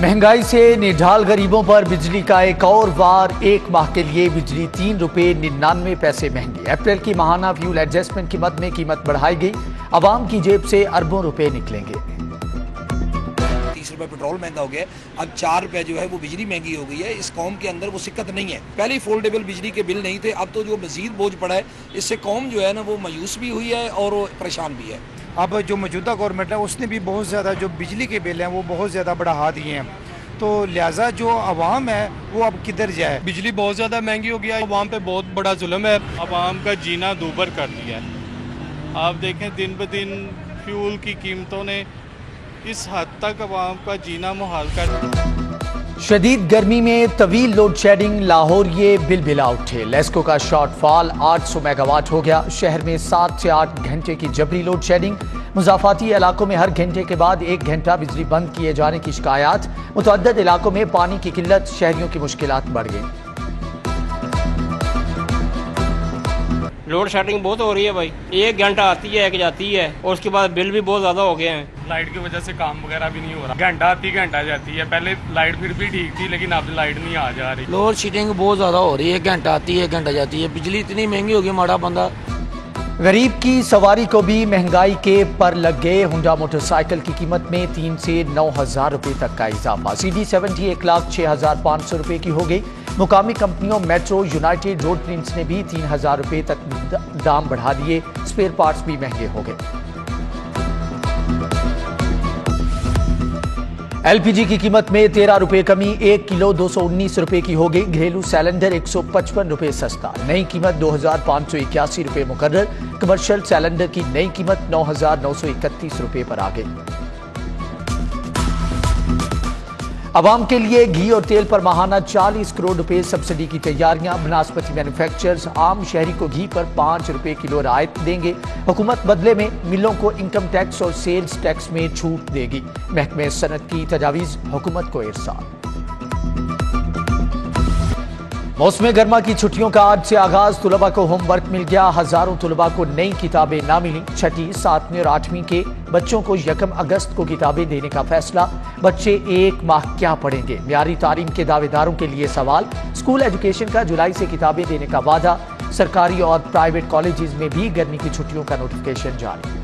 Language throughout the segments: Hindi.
महंगाई से निढाल गरीबों पर बिजली का एक और वार। एक माह के लिए बिजली 3 रुपए 99 पैसे महंगी। अप्रैल की माहाना फ्यूल एडजस्टमेंट की मद में कीमत बढ़ाई गई। आवाम की जेब से अरबों रुपए निकलेंगे। 30 रुपए पेट्रोल महंगा हो गया, अब 4 रुपए जो है वो बिजली महंगी हो गई है। इस कौम के अंदर वो सिक्कत नहीं है। पहले फोल्डेबल बिजली के बिल नहीं थे, अब तो जो मजीद बोझ पड़ा है, इससे कौम जो है ना वो मायूस भी हुई है और परेशान भी है। अब जो मौजूदा गवर्नमेंट है उसने भी बहुत ज़्यादा जो बिजली के बिल हैं वो बहुत ज़्यादा बढ़ा दिए हैं, तो लिहाजा जो आवाम है वो अब किधर जाए। बिजली बहुत ज़्यादा महंगी हो गया है, आवाम पे बहुत बड़ा जुल्म है। आवाम का जीना दूभर कर दिया है। आप देखें दिन ब दिन फ्यूल की कीमतों ने इस हद तक आवाम का जीना मुहाल कर। शदीद गर्मी में तवील लोड शेडिंग, लाहौर ये बिलबिला उठे। लेस्को का शॉर्टफॉल 800 मेगावाट हो गया। शहर में 7 से 8 घंटे की जबरी लोड शेडिंग। मुजाफाती इलाकों में हर घंटे के बाद 1 घंटा बिजली बंद किए जाने की शिकायत। मुतअद्दिद इलाकों में पानी की किल्लत, शहरियों की मुश्किलात बढ़ गई। लोड शेडिंग बहुत हो रही है भाई, 1 घंटा आती है 1 जाती है, और उसके बाद बिल भी बहुत ज्यादा हो गए हैं। लाइट की वजह से काम वगैरह भी नहीं हो रहा। घंटा आती घंटा जाती है। पहले लाइट फिर भी ठीक थी, लेकिन अब लाइट नहीं आ जा रही। लोड शेडिंग बहुत ज्यादा हो रही है, 1 घंटा आती है 1 घंटा जाती है। बिजली इतनी महंगी हो गई, माड़ा बंदा। गरीब की सवारी को भी महंगाई के पर लग गए। हुंडा मोटरसाइकिल की कीमत में 3 से 9,000 रुपए तक का इजाफा। CD70 1,06,500 रुपए की हो गई। मुकामी कंपनियों मेट्रो, यूनाइटेड रोड प्रिंट्स ने भी 3,000 रुपए तक दाम बढ़ा दिए। स्पेयर पार्ट्स भी महंगे हो गए। LPG की कीमत में 13 रुपए कमी, 1 किलो 219 रुपए की हो गई। घरेलू सिलेंडर 155 रुपए सस्ता, नई कीमत 2,581 रुपए मुकर्रर। कमर्शियल सिलेंडर की नई कीमत 9,931 रुपए पर आ गई। आवाम के लिए घी और तेल पर माहाना 40 करोड़ रुपए सब्सिडी की तैयारियां। बनास्पति मैन्युफैक्चरर्स आम शहरी को घी पर 5 रुपए किलो राहत देंगे। हुकूमत बदले में मिलों को इनकम टैक्स और सेल्स टैक्स में छूट देगी। महकमे सनत की तजावीज हुकूमत को इरसाल। मौसम गर्मा की छुट्टियों का आज से आगाज। तुलबा को होमवर्क मिल गया। हजारों तुलबा को नई किताबें ना मिली। 6ठी, 7वीं और 8वीं के बच्चों को 1 अगस्त को किताबें देने का फैसला। बच्चे 1 माह क्या पढ़ेंगे? म्यारी तालीम के दावेदारों के लिए सवाल। स्कूल एजुकेशन का जुलाई से किताबें देने का वादा। सरकारी और प्राइवेट कॉलेजेस में भी गर्मी की छुट्टियों का नोटिफिकेशन जारी।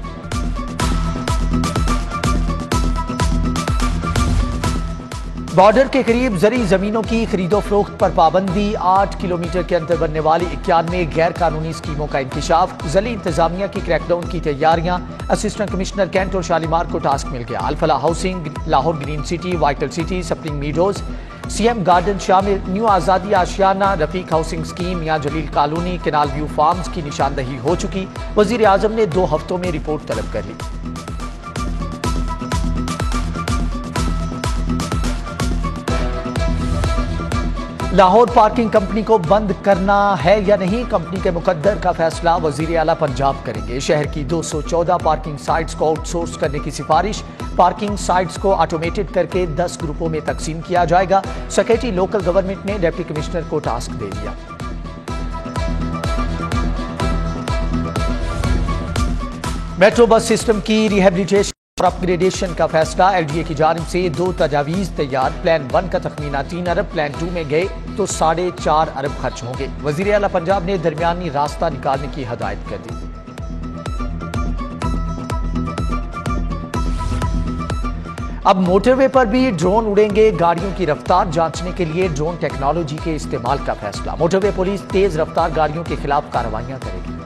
बॉर्डर के करीब जरी जमीनों की खरीदो फरोख्त पर पाबंदी। 8 किलोमीटर के अंदर बनने वाली 91 गैर कानूनी स्कीमों का इंकिशाफ। जिला इंतजामिया की क्रैकडाउन की तैयारियां। असिस्टेंट कमिश्नर कैंट और शालीमार को टास्क मिल गया। Alfalah housing, Lahore green city, vital city, spring meadows, CM garden शामिल। न्यू आज़ादी आशियाना, रफीक हाउसिंग स्कीम, मियां जलील कॉलोनी, केनाल व्यू फार्म्स की निशानदही हो चुकी। वजीर आजम ने 2 हफ्तों में रिपोर्ट तलब कर ली। लाहौर पार्किंग कंपनी को बंद करना है या नहीं, कंपनी के मुकद्दर का फैसला वजीर आला पंजाब करेंगे। शहर की 214 पार्किंग साइट्स को आउटसोर्स करने की सिफारिश। पार्किंग साइट्स को ऑटोमेटेड करके 10 ग्रुपों में तकसीम किया जाएगा। सेक्रेटरी लोकल गवर्नमेंट ने डिप्टी कमिश्नर को टास्क दे दिया। मेट्रो बस सिस्टम की रिहेबिलिटेशन और अपग्रेडेशन का फैसला। LDA की जानिब से 2 तजावीज तैयार। प्लान 1 का तखमीना 3 अरब, प्लान 2 में गए तो 4.5 अरब खर्च होंगे। वजीर आला पंजाब ने दरमियानी रास्ता निकालने की हदायत कर दी। अब मोटरवे पर भी ड्रोन उड़ेंगे। गाड़ियों की रफ्तार जांचने के लिए ड्रोन टेक्नोलॉजी के इस्तेमाल का फैसला। मोटरवे पुलिस तेज रफ्तार गाड़ियों के खिलाफ कार्रवाइयां करेगी।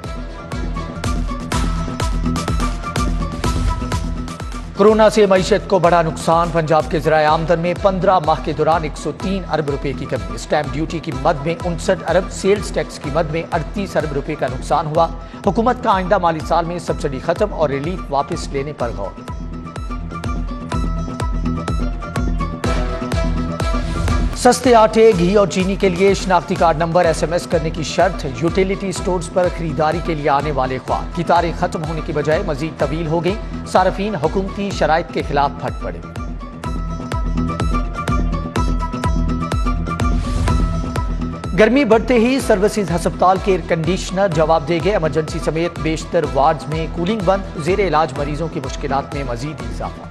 कोरोना से मईशत को बड़ा नुकसान। पंजाब के ज़राए आमदन में 15 माह के दौरान 103 अरब रुपए की कमी। स्टैंप ड्यूटी की मद में 59 अरब, सेल्स टैक्स की मद में 38 अरब रुपए का नुकसान हुआ। हुकूमत का आइंदा माली साल में सब्सिडी खत्म और रिलीफ वापस लेने पर गौर। सस्ते आटे, घी और चीनी के लिए शनाख्ती कार्ड नंबर SMS करने की शर्त। यूटिलिटी स्टोर्स पर खरीदारी के लिए आने वाले ख्वाह की तारीख खत्म होने की बजाय मजीद तवील हो गई। सार्फिन हुकूमती शराइत के खिलाफ फट पड़े। गर्मी बढ़ते ही सर्विसेज हस्पताल के एयर कंडीशनर जवाब देंगे। इमरजेंसी समेत बेशतर वार्ड्स में कूलिंग बंद। जेर इलाज मरीजों की मुश्किलात में मजीद इजाफा।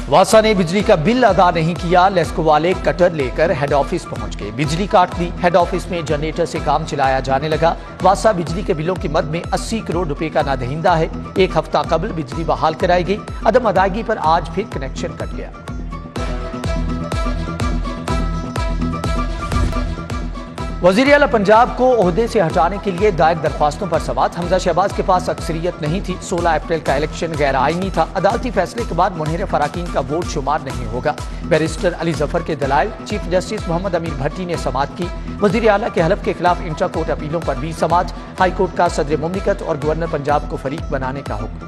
वासा ने बिजली का बिल अदा नहीं किया, लेस्को वाले कटर लेकर हेड ऑफिस पहुंच गए, बिजली काट दी। हेड ऑफिस में जनरेटर से काम चलाया जाने लगा। वासा बिजली के बिलों की मद में 80 करोड़ रुपए का नादहिंदा है। एक हफ्ता कबल बिजली बहाल कराई गई, अदम अदायगी पर आज फिर कनेक्शन कट गया। वजीर आला पंजाब को ओहदे से हटाने के लिए दायर दरख्वास्तों पर समाअत। हमजा शहबाज के पास अक्सरियत नहीं थी। 16 अप्रैल का इलेक्शन गैर आईनी था। अदालती फैसले के बाद मुनहरिफ अराकीन का वोट शुमार नहीं होगा। बैरिस्टर अली जफर के दलाइल। चीफ जस्टिस मोहम्मद अमीर भट्टी ने समाअत की। वजीर आला के हलफ के खिलाफ इंट्रा कोर्ट अपीलों पर भी समाअत। हाईकोर्ट का सदर मुमलिकत और गवर्नर पंजाब को फरीक बनाने का हुक्म।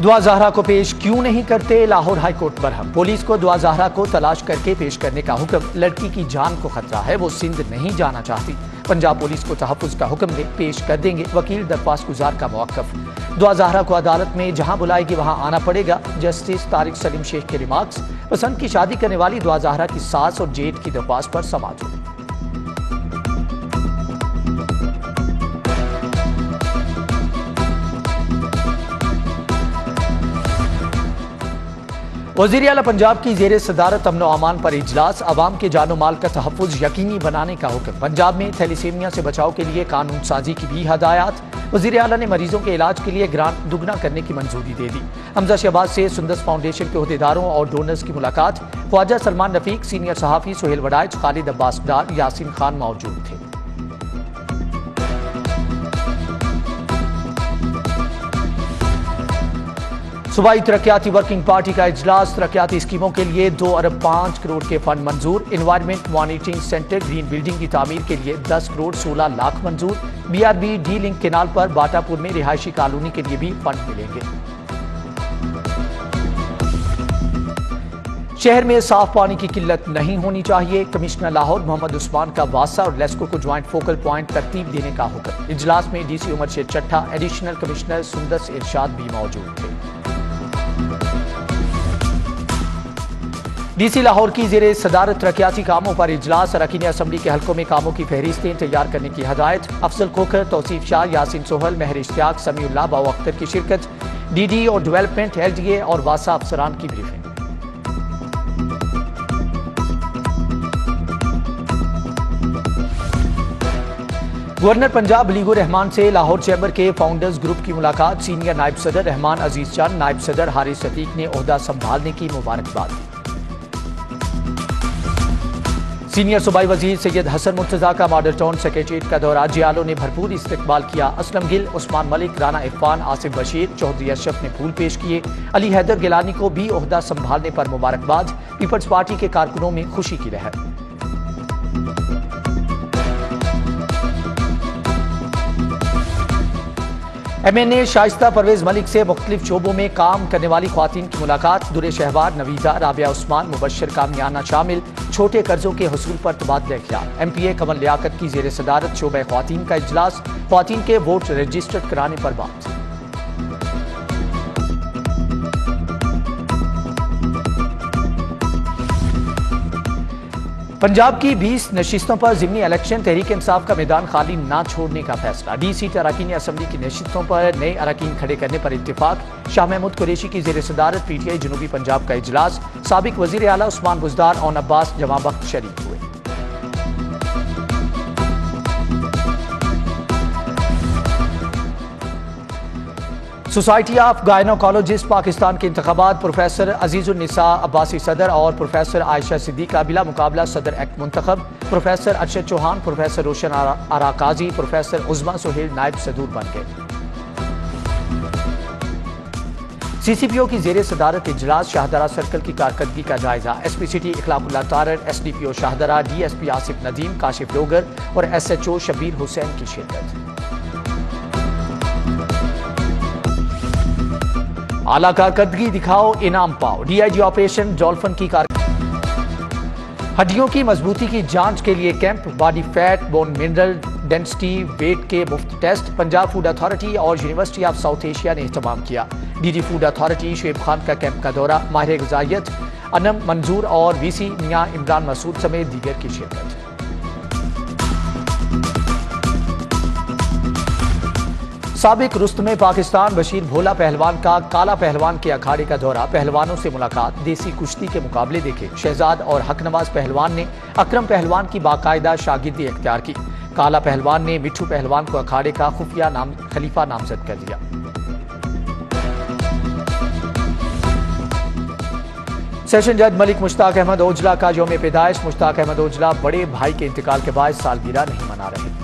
दुआ ज़हरा को पेश क्यों नहीं करते, लाहौर हाईकोर्ट बरहम। पुलिस को दुआ ज़हरा को तलाश करके पेश करने का हुक्म। लड़की की जान को खतरा है, वो सिंध नहीं जाना चाहती। पंजाब पुलिस को तहफ़्फ़ुज़ का हुक्म दे, पेश कर देंगे। वकील दरख्वास्त गुजार का मौक़िफ़। दुआ ज़हरा को अदालत में जहां बुलाएगी वहां आना पड़ेगा। जस्टिस तारिक सलीम शेख के रिमार्क्स। पसंद की शादी करने वाली दुआ ज़हरा की सास और जेठ की दरख्वास्त पर समाअत हुई। वज़ीर आला पंजाब की ज़ेरे सदारत अमन अमान पर इजलास। अवाम के जानो माल का तहफ़्फ़ुज़ यकीनी बनाने का हुक्म। पंजाब में थैलीसीमिया से बचाव के लिए कानून साजी की भी हदायत। वज़ीर आला ने मरीजों के इलाज के लिए ग्रांट दुगना करने की मंजूरी दे दी। हमजा शहबाज से सुंदस फाउंडेशन के अहदेदारों और डोनर्स की मुलाकात। ख्वाजा सलमान रफीक, सीनियर सहाफ़ी सुहेल वड़ाइच, खालिद अब्बास डार, यासीन खान मौजूद थे। सूबाई तरक्याती वर्किंग पार्टी का इजलास। तरक्याती स्कीमों के लिए 2 अरब 5 करोड़ के फंड मंजूर। Environment monitoring centre green building की तामीर के लिए 10 करोड़ 16 लाख मंजूर। BRB डी लिंक केनाल पर बाटापुर में रिहायशी कॉलोनी के लिए भी फंड मिलेंगे। शहर में साफ पानी की किल्लत नहीं होनी चाहिए। कमिश्नर लाहौर मोहम्मद उस्मान का वासा और लेस्को को ज्वाइंट फोकल पॉइंट तरतीब देने का हुक्म। इजलास में DC उमर शेर चट्टा, एडिशनल कमिश्नर सुंदस इरशाद भी मौजूद थे। DC लाहौर की ज़ेरे सदारत तरक्याती कामों पर इजलास। अरकान असम्बली के हल्कों में कामों की फहरिस्तें तैयार करने की हदायत। अफजल खोखर, तौसीफ शाह, यासीन सोहल, महर इश्तियाक, समीउल्लाह, बाऊ अख्तर की शिरकत। DD और डेवलपमेंट, LDA और वासा अफसरान की ब्रीफिंग। गवर्नर पंजाब अलीगुर रहमान से लाहौर चैम्बर के फाउंडर्स ग्रुप की मुलाकात। सीनियर नायब सदर रहमान अजीज चंद, नायब सदर हारिस सदीक ने ओहदा संभालने की मुबारकबाद दी। सीनियर सूबाई वजीर सैयद हसन मुर्तजा का मॉडल टाउन सेक्रेटरीट का दौरा। जियालों ने भरपूर इस्तकबाल किया। असलम गिल, उस्मान मलिक, राना इरफान, आसिफ बशीर, चौधरी अशरफ ने फूल पेश किए। अली हैदर गिलानी को भी ओहदा संभालने पर मुबारकबाद। पीपल्स पार्टी के कारकुनों में खुशी की लहर। MNA शाइस्ता परवेज मलिक से मुख्तलिफ शोबों में काम करने वाली ख्वातीन की मुलाकात। दुरे शहवार, नवीदा, राबिया उस्मान, मुबशर कामियाना शामिल। छोटे कर्जों के हसूल पर तबादला ख्याल। MPA कमल लियाकत की ज़ेरे सदारत शोबे ख्वातीन का इजलास। ख्वातीन के वोट रजिस्टर्ड कराने पर बात। पंजाब की 20 नशिस्तों पर ज़िमनी इलेक्शन। तहरीक इंसाफ का मैदान खाली ना छोड़ने का फैसला। D सीट अरकान असम्बली की नशिस्तों पर नए अरकान खड़े करने पर इत्तिफाक। शाह महमूद कुरैशी की ज़ेरे सदारत PTI जनूबी पंजाब का इजलास। साबिक वज़ीर आला उस्मान बुज़दार और अब्बास जमाबख्त शरीक हुए। सोसाइटी ऑफ गायनोकोलॉजिस्ट पाकिस्तान के इंतखाबात। प्रोफेसर अजीजुन्निसा अब्बासी सदर और प्रोफेसर आयशा सिद्दीका बिला मुकाबला सदर एक्ट मुंतखब। प्रोफेसर अरशद चौहान, प्रोफेसर रोशन आराकाजी, प्रोफेसर उज़मा सुहेल नायब सदूर बन गए। CCPO की ज़ेरे सदारत इजलास। शाहदरा सर्कल की कारकर्दगी का जायजा। SP city Ikhlaqullah Tarar, SDPO Shahdara, DSP Asif Nadeem, Kashif Dogar और SHO शबीर हुसैन की शिरकत। आला कारकर्दगी दिखाओ, इनाम पाओ। DIG ऑपरेशन डॉल्फिन की हड्डियों की मजबूती की जांच के लिए camp. Body fat, bone mineral density, weight के मुफ्त टेस्ट। पंजाब फूड अथॉरिटी और यूनिवर्सिटी ऑफ साउथ एशिया ने एहतमाम किया। DG food authority Shoaib Khan का कैंप का दौरा। माहिर ग़िज़ाइयत अनम मंजूर और VC मियां इमरान मसूद समेत दीगर की शिरकत। साबिक रुस्तमे पाकिस्तान बशीर भोला पहलवान का काला पहलवान के अखाड़े का दौरा, पहलवानों से मुलाकात, देसी कुश्ती के मुकाबले देखे। शहजाद और हकनवाज पहलवान ने अकरम पहलवान की बाकायदा शागिर्दी इख्तियार की। काला पहलवान ने मिठू पहलवान को अखाड़े का खुफिया खलीफा नामजद कर दिया। सेशन जज मलिक मुश्ताक अहमद ओजला का यौम पैदाइश। मुश्ताक अहमद ओजला बड़े भाई के इंतकाल के बाद सालगिरह नहीं मना रहे।